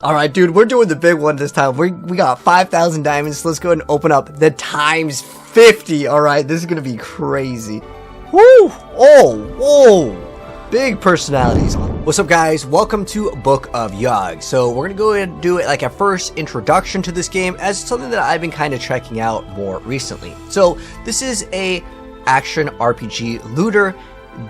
Alright, dude, we're doing the big one this time. We got 5,000 diamonds. So let's go ahead and open up the times 50. Alright, this is going to be crazy. Woo! Oh, whoa! Big personalities. What's up, guys? Welcome to Book of Yugioh. So we're going to go ahead and do it like a first introduction to this game as something that I've been kind of checking out more recently. So this is a action RPG looter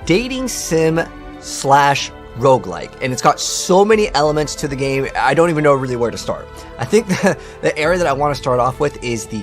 dating sim slash roguelike, and it's got so many elements to the game, I don't even know really where to start. I think the area that I want to start off with is the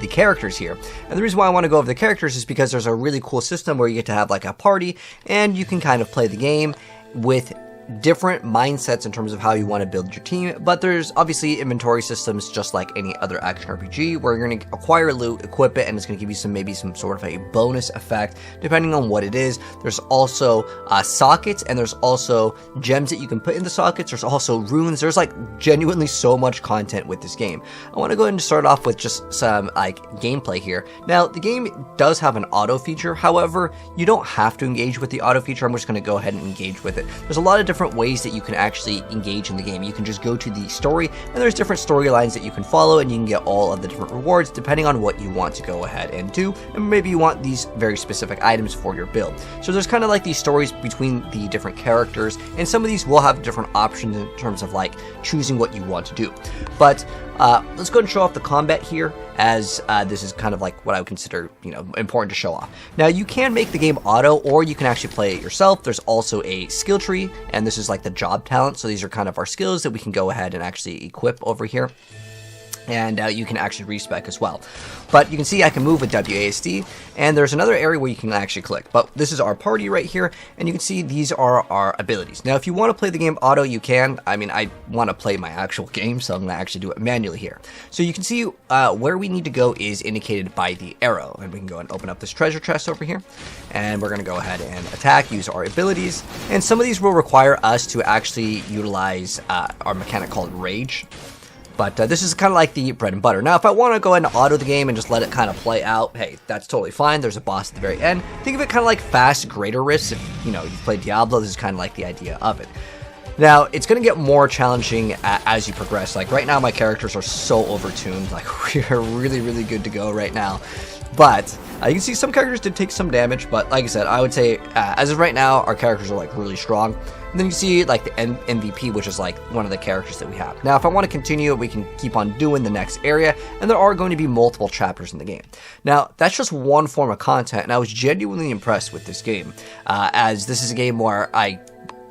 characters here. And the reason why I want to go over the characters is because there's a really cool system where you get to have like a party, and you can kind of play the game with different mindsets in terms of how you want to build your team. But there's obviously inventory systems just like any other action RPG where you're going to acquire loot, equip it, and it's going to give you maybe some sort of a bonus effect depending on what it is. There's also sockets, and there's also gems that you can put in the sockets. There's also runes. There's like genuinely so much content with this game. I want to go ahead and start off with just some like gameplay here. Now the game does have an auto feature, however you don't have to engage with the auto feature. I'm just going to go ahead and engage with it. There's a lot of different ways that you can actually engage in the game. You can just go to the story, and there's different storylines that you can follow, and you can get all of the different rewards depending on what you want to go ahead and do, and maybe you want these very specific items for your build. So there's kind of like these stories between the different characters, and some of these will have different options in terms of like choosing what you want to do. But let's go ahead and show off the combat here, as this is kind of like what I would consider, important to show off. Now you can make the game auto, or you can actually play it yourself. There's also a skill tree, and this is like the job talent. So these are kind of our skills that we can go ahead and actually equip over here. And you can actually respec as well. But you can see I can move with WASD, and there's another area where you can actually click. But this is our party right here, and you can see these are our abilities. Now if you want to play the game auto, you can. I mean, I want to play my actual game, so I'm going to actually do it manually here. So you can see where we need to go is indicated by the arrow, and we can go and open up this treasure chest over here, and we're going to go ahead and attack, use our abilities, and some of these will require us to actually utilize our mechanic called Rage. But this is kind of like the bread and butter. Now, if I want to go ahead and auto the game and just let it kind of play out, hey, that's totally fine. There's a boss at the very end. Think of it kind of like fast greater rifts. If, you've played Diablo, this is kind of like the idea of it. Now, it's going to get more challenging as you progress. Like, right now, my characters are so overtuned. Like, we're really, really good to go right now. But you can see some characters did take some damage, but like I said, I would say as of right now, our characters are like really strong. And then you see like the MVP, which is like one of the characters that we have. Now, if I want to continue, we can keep on doing the next area, and there are going to be multiple chapters in the game. Now, that's just one form of content, and I was genuinely impressed with this game, as this is a game where I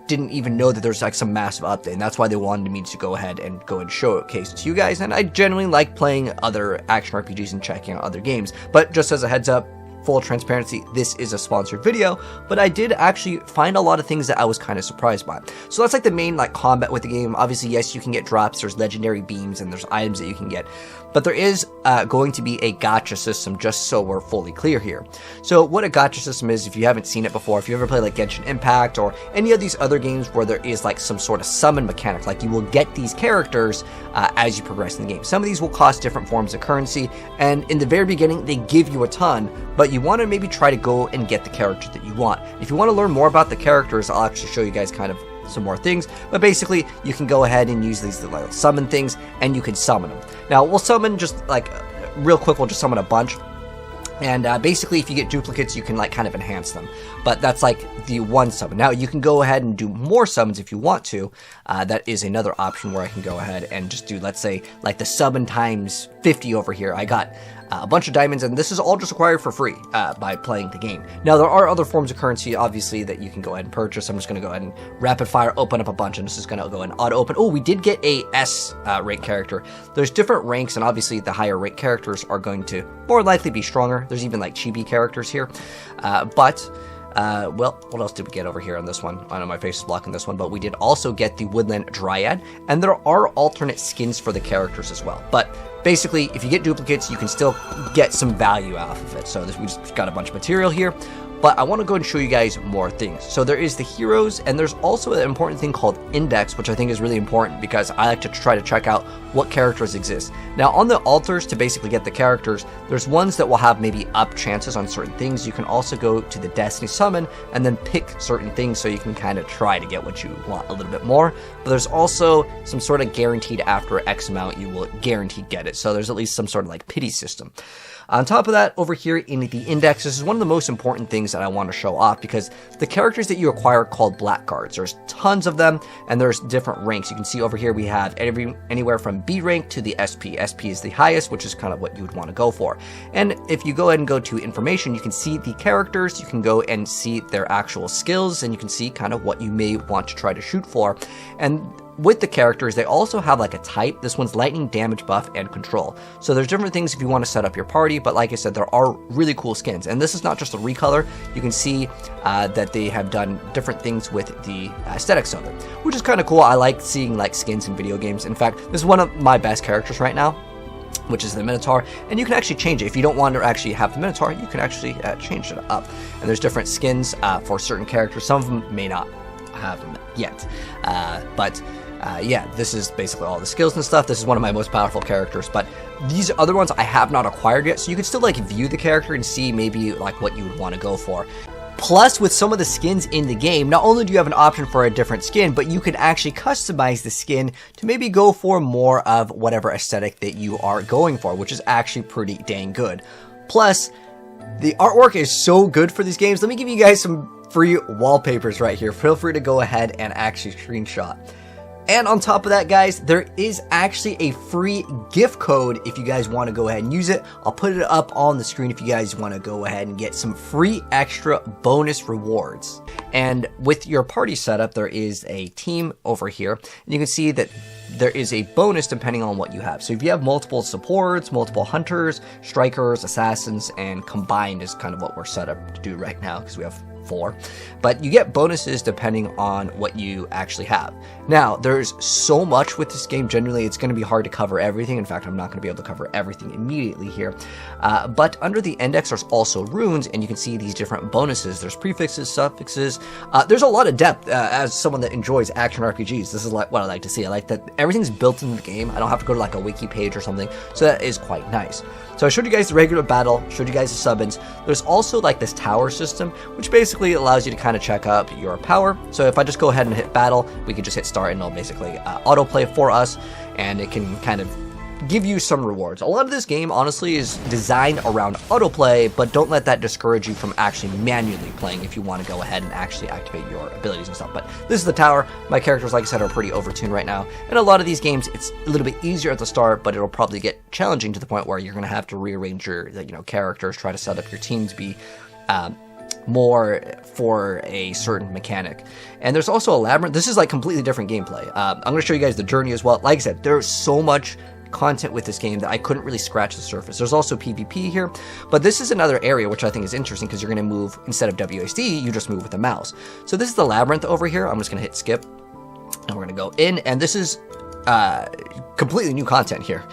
didn't even know that there's like some massive update, and that's why they wanted me to go ahead and showcase it to you guys. And I generally like playing other action RPGs and checking out other games, but just as a heads up, full transparency, this is a sponsored video, but I did actually find a lot of things that I was kind of surprised by. So that's like the main like combat with the game. Obviously, yes, you can get drops, there's legendary beams, and there's items that you can get, but there is going to be a gacha system, just so we're fully clear here. So what a gacha system is, if you haven't seen it before, if you ever played like Genshin Impact or any of these other games where there is like some sort of summon mechanic, like you will get these characters as you progress in the game. Some of these will cost different forms of currency, and in the very beginning, they give you a ton, but you want to maybe try to go and get the character that you want. If you want to learn more about the characters, I'll actually show you guys kind of some more things, but basically you can go ahead and use these little summon things, and you can summon them. Now we'll summon just like real quick, we'll just summon a bunch, and basically if you get duplicates, you can like kind of enhance them, but that's like the one summon. Now you can go ahead and do more summons if you want to. That is another option where I can go ahead and just do, let's say, like the summon times 50 over here. I got a bunch of diamonds, and this is all just acquired for free by playing the game. Now, there are other forms of currency, obviously, that you can go ahead and purchase. I'm just going to go ahead and rapid fire open up a bunch, and this is going to go and auto open. Oh, we did get a S rank character. There's different ranks, and obviously the higher rank characters are going to more likely be stronger. There's even like chibi characters here, well, what else did we get over here on this one? I know my face is blocking this one, but we did also get the Woodland Dryad, and there are alternate skins for the characters as well. But basically, if you get duplicates, you can still get some value off of it. So we just got a bunch of material here. But I want to go and show you guys more things. So there is the heroes, and there's also an important thing called index, which I think is really important because I like to try to check out what characters exist. Now on the altars, to basically get the characters, there's ones that will have maybe up chances on certain things. You can also go to the Destiny summon and then pick certain things so you can kind of try to get what you want a little bit more. But there's also some sort of guaranteed after X amount you will guaranteed get it. So there's at least some sort of like pity system. On top of that, over here in the index, this is one of the most important things that I want to show off because the characters that you acquire are called blackguards. There's tons of them, and there's different ranks. You can see over here we have anywhere from B rank to the SP. SP is the highest, which is kind of what you would want to go for. And if you go ahead and go to information, you can see the characters, you can go and see their actual skills, and you can see kind of what you may want to try to shoot for. And with the characters, they also have like a type. This one's lightning, damage buff, and control. So there's different things if you want to set up your party, but like I said, there are really cool skins. And this is not just a recolor. You can see that they have done different things with the aesthetics of it, which is kind of cool. I like seeing like skins in video games. In fact, this is one of my best characters right now, which is the Minotaur, and you can actually change it. If you don't want to actually have the Minotaur, you can actually change it up. And there's different skins for certain characters. Some of them may not have them yet, but yeah, this is basically all the skills and stuff. This is one of my most powerful characters, but these other ones I have not acquired yet, so you can still like view the character and see maybe like what you would want to go for. Plus, with some of the skins in the game, not only do you have an option for a different skin, but you can actually customize the skin to maybe go for more of whatever aesthetic that you are going for, which is actually pretty dang good. Plus, the artwork is so good for these games. Let me give you guys some free wallpapers right here. Feel free to go ahead and actually screenshot. And on top of that, guys, there is actually a free gift code if you guys want to go ahead and use it. I'll put it up on the screen if you guys want to go ahead and get some free extra bonus rewards. And with your party setup, there is a team over here, and you can see that there is a bonus depending on what you have. So if you have multiple supports, multiple hunters, strikers, assassins, and combined is kind of what we're set up to do right now because we have 4, but you get bonuses depending on what you actually have. Now, there's so much with this game. Generally, it's going to be hard to cover everything. In fact, I'm not going to be able to cover everything immediately here. But under the index, there's also runes, and you can see these different bonuses. There's prefixes, suffixes. There's a lot of depth. As someone that enjoys action RPGs, this is like what I like to see. I like that everything's built into the game. I don't have to go to like a wiki page or something, so that is quite nice. So I showed you guys the regular battle, showed you guys the summons. There's also like this tower system, which basically allows you to kind of check up your power. So if I just go ahead and hit battle, we can just hit start and it'll basically autoplay for us, and it can kind of give you some rewards. A lot of this game, honestly, is designed around autoplay, but don't let that discourage you from actually manually playing if you want to go ahead and actually activate your abilities and stuff. But this is the tower. My characters, like I said, are pretty overtuned right now. And a lot of these games, it's a little bit easier at the start, but it'll probably get challenging to the point where you're going to have to rearrange your characters, try to set up your team to be more for a certain mechanic. And there's also a labyrinth. This is like completely different gameplay. I'm going to show you guys the journey as well. Like I said, there's so much content with this game that I couldn't really scratch the surface. There's also PvP here, but this is another area which I think is interesting because you're going to move, instead of WASD, you just move with the mouse. So this is the labyrinth over here. I'm just going to hit skip, and we're going to go in, and this is completely new content here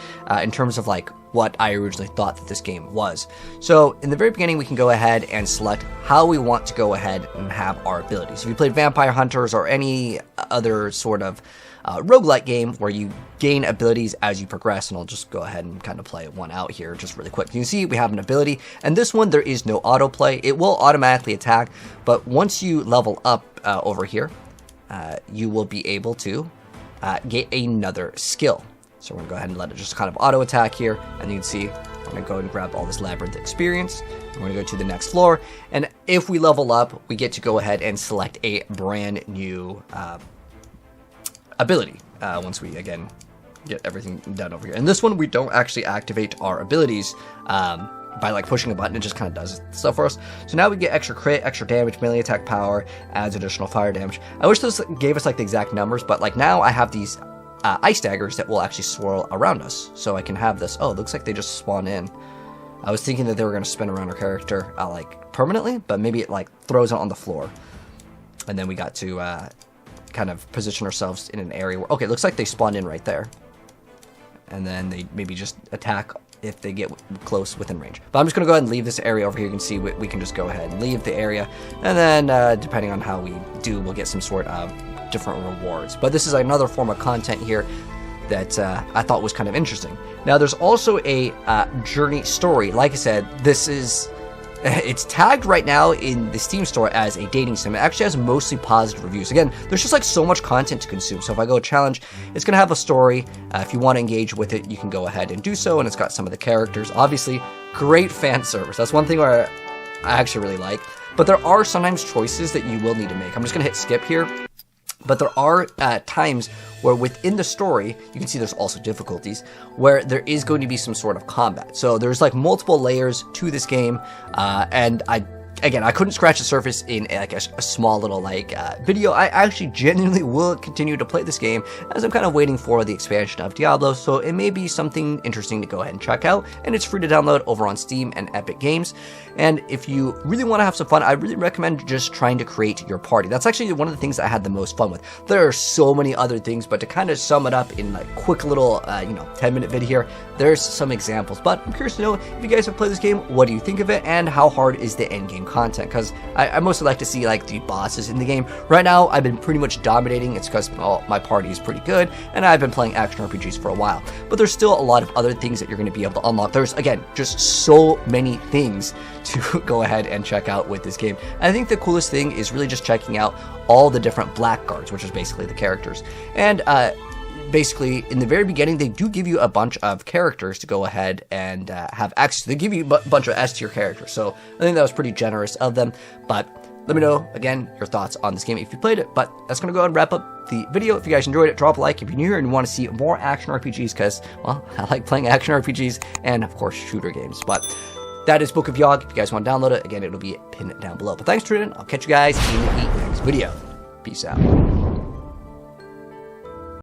in terms of like what I originally thought that this game was. So in the very beginning, we can go ahead and select how we want to go ahead and have our abilities. If you played Vampire Hunters or any other sort of roguelike game where you gain abilities as you progress, and I'll just go ahead and kind of play one out here just really quick. You can see we have an ability, and this one there is no autoplay. It will automatically attack, but once you level up over here, you will be able to get another skill. So we're going to go ahead and let it just kind of auto attack here, and you can see I'm going to go and grab all this labyrinth experience. We're going to go to the next floor, and if we level up, we get to go ahead and select a brand new ability once we again get everything done over here. And this one we don't actually activate our abilities by like pushing a button. It just kind of does stuff for us. So now we get extra crit, extra damage, melee attack power, adds additional fire damage. I wish this gave us like the exact numbers, but like now I have these ice daggers that will actually swirl around us, so I can have this. Oh, it looks like they just spawn in. I was thinking that they were going to spin around our character like permanently, but maybe it like throws it on the floor. And then we got to kind of position ourselves in an area where, okay, it looks like they spawned in right there. And then they maybe just attack if they get close within range. But I'm just going to go ahead and leave this area over here. You can see we can just go ahead and leave the area. And then depending on how we do, we'll get some sort of different rewards. But this is another form of content here that I thought was kind of interesting. Now, there's also a journey story. Like I said, this is... It's tagged right now in the Steam store as a dating sim. It actually has mostly positive reviews. Again, there's just like so much content to consume. So if I go challenge, it's going to have a story. If you want to engage with it, you can go ahead and do so. And it's got some of the characters. Obviously, great fan service. That's one thing where I actually really like. But there are sometimes choices that you will need to make. I'm just going to hit skip here. But there are times where within the story, you can see there's also difficulties, where there is going to be some sort of combat. So there's like multiple layers to this game, and I couldn't scratch the surface in like a small little like video. I actually genuinely will continue to play this game as I'm kind of waiting for the expansion of Diablo, so it may be something interesting to go ahead and check out, and it's free to download over on Steam and Epic Games. And if you really want to have some fun, I really recommend just trying to create your party. That's actually one of the things that I had the most fun with. There are so many other things, but to kind of sum it up in like quick little 10-minute video here, there's some examples. But I'm curious to know if you guys have played this game, what do you think of it, and how hard is the end game content? Because I mostly like to see like the bosses in the game. Right now, I've been pretty much dominating. It's because my party is pretty good, and I've been playing action RPGs for a while. But there's still a lot of other things that you're going to be able to unlock. There's, again, just so many things to go ahead and check out with this game. And I think the coolest thing is really just checking out all the different blackguards, which is basically the characters. And basically, in the very beginning, they do give you a bunch of characters to go ahead and have access to. They give you a bunch of S tier characters, so I think that was pretty generous of them. But let me know, again, your thoughts on this game if you played it. But that's going to go ahead and wrap up the video. If you guys enjoyed it, drop a like. If you're new here and you want to see more action RPGs, because, well, I like playing action RPGs and, of course, shooter games. But that is Book of Yugioh. If you guys want to download it, again, it'll be pinned down below. But thanks for tuning in. I'll catch you guys in the next video. Peace out.